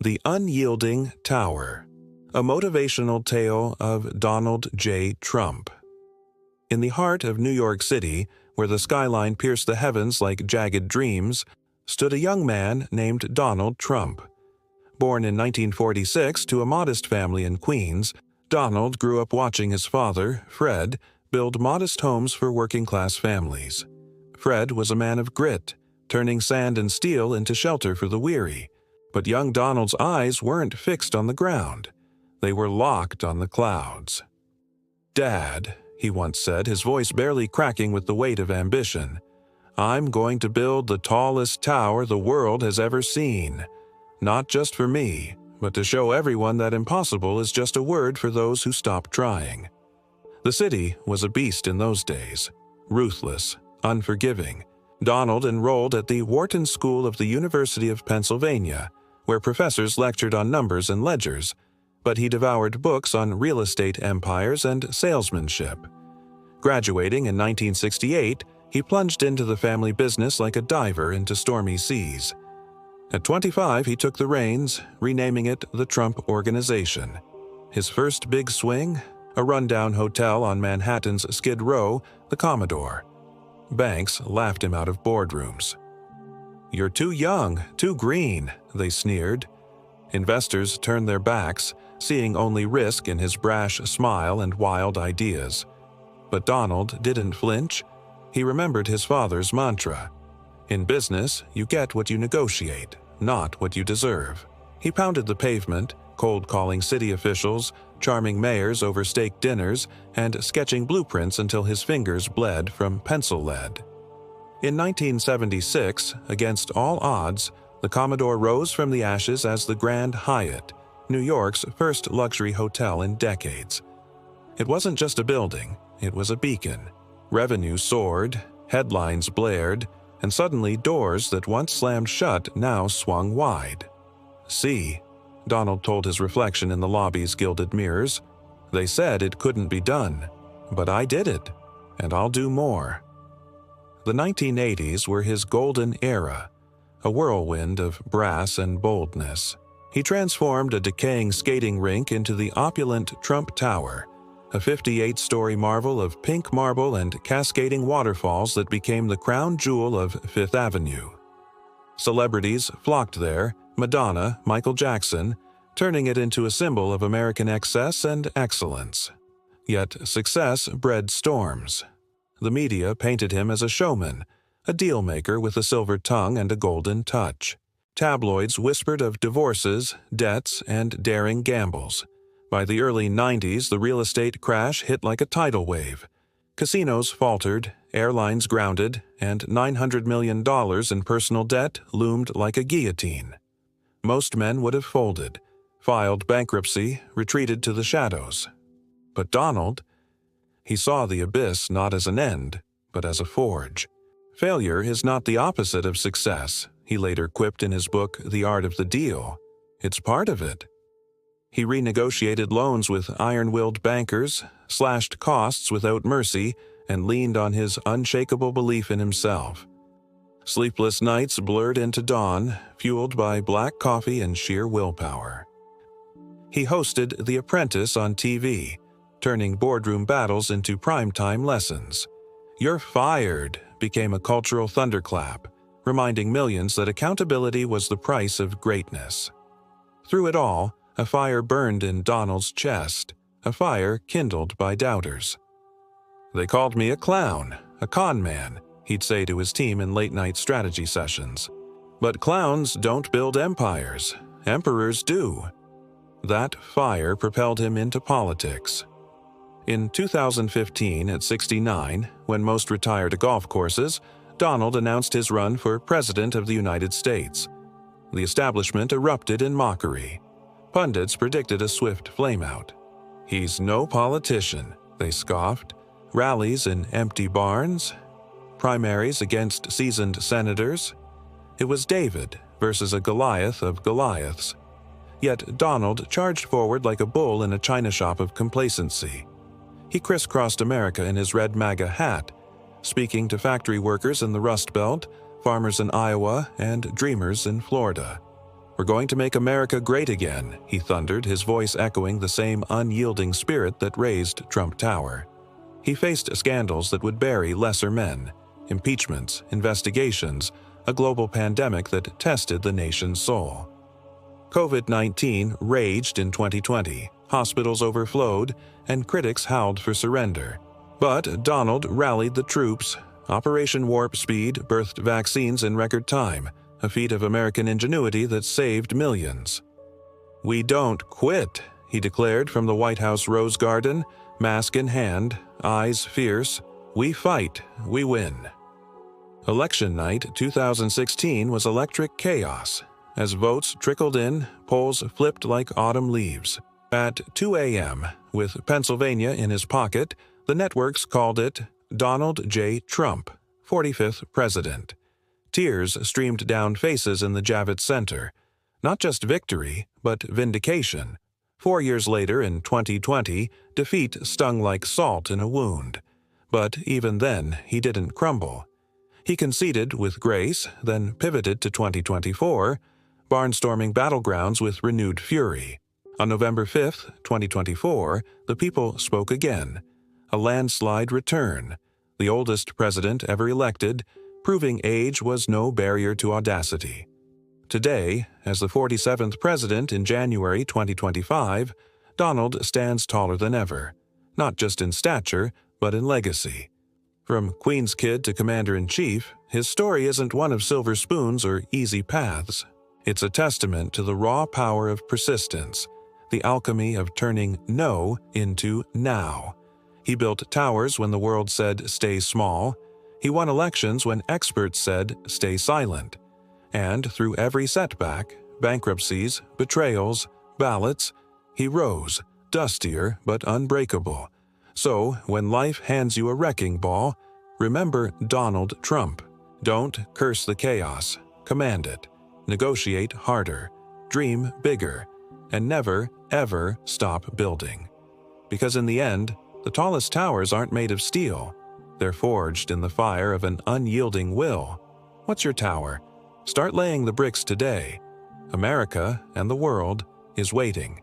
The Unyielding Tower, a motivational tale of Donald J. Trump. In the heart of New York City, where the skyline pierced the heavens like jagged dreams, stood a young man named Donald Trump. Born in 1946 to a modest family in Queens, Donald grew up watching his father, Fred, build modest homes for working-class families. Fred was a man of grit, turning sand and steel into shelter for the weary. But young Donald's eyes weren't fixed on the ground. They were locked on the clouds. "Dad," he once said, his voice barely cracking with the weight of ambition, "I'm going to build the tallest tower the world has ever seen. Not just for me, but to show everyone that impossible is just a word for those who stop trying." The city was a beast in those days, ruthless, unforgiving. Donald enrolled at the Wharton School of the University of Pennsylvania, where professors lectured on numbers and ledgers, but he devoured books on real estate empires and salesmanship. Graduating in 1968, he plunged into the family business like a diver into stormy seas. At 25, he took the reins, renaming it the Trump Organization. His first big swing? A rundown hotel on Manhattan's Skid Row, the Commodore. Banks laughed him out of boardrooms. "You're too young, too green," they sneered. Investors turned their backs, seeing only risk in his brash smile and wild ideas. But Donald didn't flinch. He remembered his father's mantra. "In business, you get what you negotiate, not what you deserve." He pounded the pavement, cold-calling city officials, charming mayors over steak dinners, and sketching blueprints until his fingers bled from pencil lead. In 1976, against all odds, the Commodore rose from the ashes as the Grand Hyatt, New York's first luxury hotel in decades. It wasn't just a building, it was a beacon. Revenue soared, headlines blared, and suddenly doors that once slammed shut now swung wide. "See," Donald told his reflection in the lobby's gilded mirrors, "they said it couldn't be done, but I did it, and I'll do more." The 1980s were his golden era, a whirlwind of brass and boldness. He transformed a decaying skating rink into the opulent Trump Tower, a 58-story marvel of pink marble and cascading waterfalls that became the crown jewel of Fifth Avenue. Celebrities flocked there, Madonna, Michael Jackson, turning it into a symbol of American excess and excellence. Yet success bred storms. The media painted him as a showman, a deal-maker with a silver tongue and a golden touch. Tabloids whispered of divorces, debts, and daring gambles. By the early 90s, the real estate crash hit like a tidal wave. Casinos faltered, airlines grounded, and $900 million in personal debt loomed like a guillotine. Most men would have folded, filed bankruptcy, retreated to the shadows. But Donald, he saw the abyss not as an end, but as a forge. "Failure is not the opposite of success," he later quipped in his book The Art of the Deal. "It's part of it." He renegotiated loans with iron-willed bankers, slashed costs without mercy, and leaned on his unshakable belief in himself. Sleepless nights blurred into dawn, fueled by black coffee and sheer willpower. He hosted The Apprentice on TV, turning boardroom battles into primetime lessons. "You're fired" became a cultural thunderclap, reminding millions that accountability was the price of greatness. Through it all, a fire burned in Donald's chest, a fire kindled by doubters. "They called me a clown, a con man," he'd say to his team in late-night strategy sessions. "But clowns don't build empires. Emperors do." That fire propelled him into politics. In 2015, at 69, when most retired to golf courses, Donald announced his run for President of the United States. The establishment erupted in mockery. Pundits predicted a swift flameout. "He's no politician," they scoffed. "Rallies in empty barns? Primaries against seasoned senators?" It was David versus a Goliath of Goliaths. Yet Donald charged forward like a bull in a china shop of complacency. He crisscrossed America in his red MAGA hat, speaking to factory workers in the Rust Belt, farmers in Iowa, and dreamers in Florida. "We're going to make America great again," he thundered, his voice echoing the same unyielding spirit that raised Trump Tower. He faced scandals that would bury lesser men, impeachments, investigations, a global pandemic that tested the nation's soul. COVID-19 raged in 2020, hospitals overflowed, and critics howled for surrender. But Donald rallied the troops. Operation Warp Speed birthed vaccines in record time, a feat of American ingenuity that saved millions. "We don't quit," he declared from the White House Rose Garden, mask in hand, eyes fierce. "We fight, we win." Election night 2016 was electric chaos. As votes trickled in, polls flipped like autumn leaves. At 2 a.m., with Pennsylvania in his pocket, the networks called it Donald J. Trump, 45th President. Tears streamed down faces in the Javits Center. Not just victory, but vindication. 4 years later, in 2020, defeat stung like salt in a wound. But even then, he didn't crumble. He conceded with grace, then pivoted to 2024, barnstorming battlegrounds with renewed fury. On November 5, 2024, the people spoke again. A landslide return. The oldest president ever elected, proving age was no barrier to audacity. Today, as the 47th president in January 2025, Donald stands taller than ever, not just in stature, but in legacy. From Queen's Kid to Commander-in-Chief, his story isn't one of silver spoons or easy paths. It's a testament to the raw power of persistence, the alchemy of turning no into now. He built towers when the world said, "Stay small." He won elections when experts said, "Stay silent." And through every setback, bankruptcies, betrayals, ballots, he rose, dustier but unbreakable. So, when life hands you a wrecking ball, remember Donald Trump. Don't curse the chaos. Command it. Negotiate harder. Dream bigger. And never, ever stop building. Because in the end, the tallest towers aren't made of steel. They're forged in the fire of an unyielding will. What's your tower? Start laying the bricks today. America and the world is waiting.